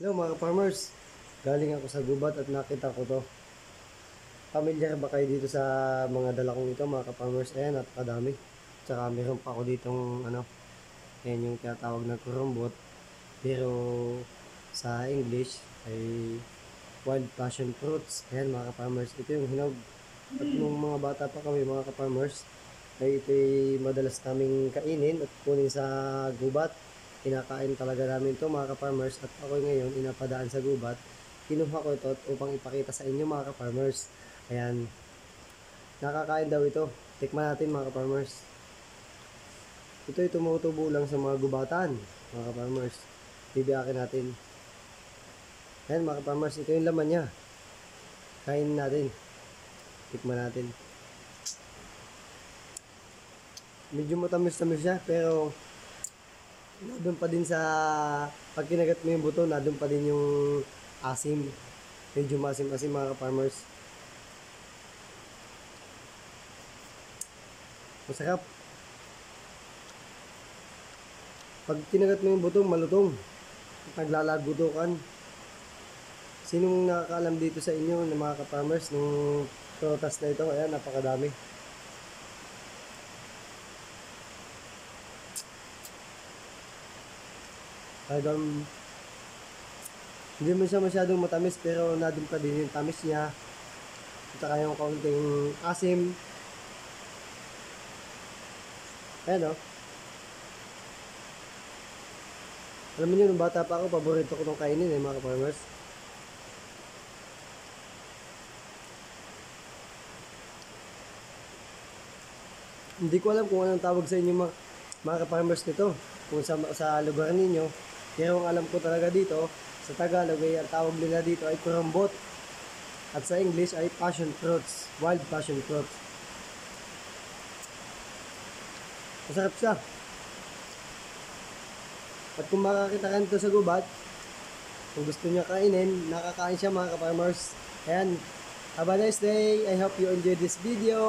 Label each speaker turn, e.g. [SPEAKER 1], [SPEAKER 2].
[SPEAKER 1] Hello mga farmers, galing ako sa gubat at nakita ko to. Familiar ba kayo dito sa mga dala kong ito mga ka-farmers? Ayan, napakadami. Tsaka meron pa ako ditong ayan yung tinatawag na kurumbot. Pero sa English ay wild passion fruits. Ayan mga ka-farmers, ito yung hinog. At nung mga bata pa kami mga ka-farmers, ay ito'y madalas naming kainin at kunin sa gubat. Kinakain talaga namin to mga ka-farmers at ako ngayon inapadaan sa gubat. Kinuha ko ito upang ipakita sa inyo mga ka-farmers. Ayan, nakakain daw ito. Tikman natin mga ka-farmers. Ito'y tumutubo lang sa mga gubatan mga ka-farmers. Bibiyakin natin. Ayan mga ka-farmers, ito yung laman niya. Kainin natin. Tikman natin. Medyo matamis-tamis siya pero nandun pa din sa pag kinagat mo yung buto, nandun pa din yung asim. Medyo masim-asim mga ka-farmers. Masarap. Pag kinagat mo yung buto, malutong. Naglalagutukan. Sinong nakakaalam dito sa inyo ng mga ka-farmers nung prutas na ito? Ayan, napakadami. Talagang hindi mo siya masyadong matamis pero nadun pa din yung tamis niya. At saka yung kaunting asim. Ayan o. Alam mo nyo, nung bata pa ako, paborito ko itong kainin mga ka-farmers. Hindi ko alam kung anong tawag sa inyo mga ka-farmers nito. Kung sa lugar ninyo. Pero ang alam ko talaga dito, sa Tagalog ay ang tawag nila dito ay kurumbot. At sa English ay passion fruits, wild passion fruits. Masarap siya. At kung makakita ka nito sa gubat, kung gusto niya kainin, nakakain siya mga ka-farmers. Ayan, have a nice day. I hope you enjoyed this video.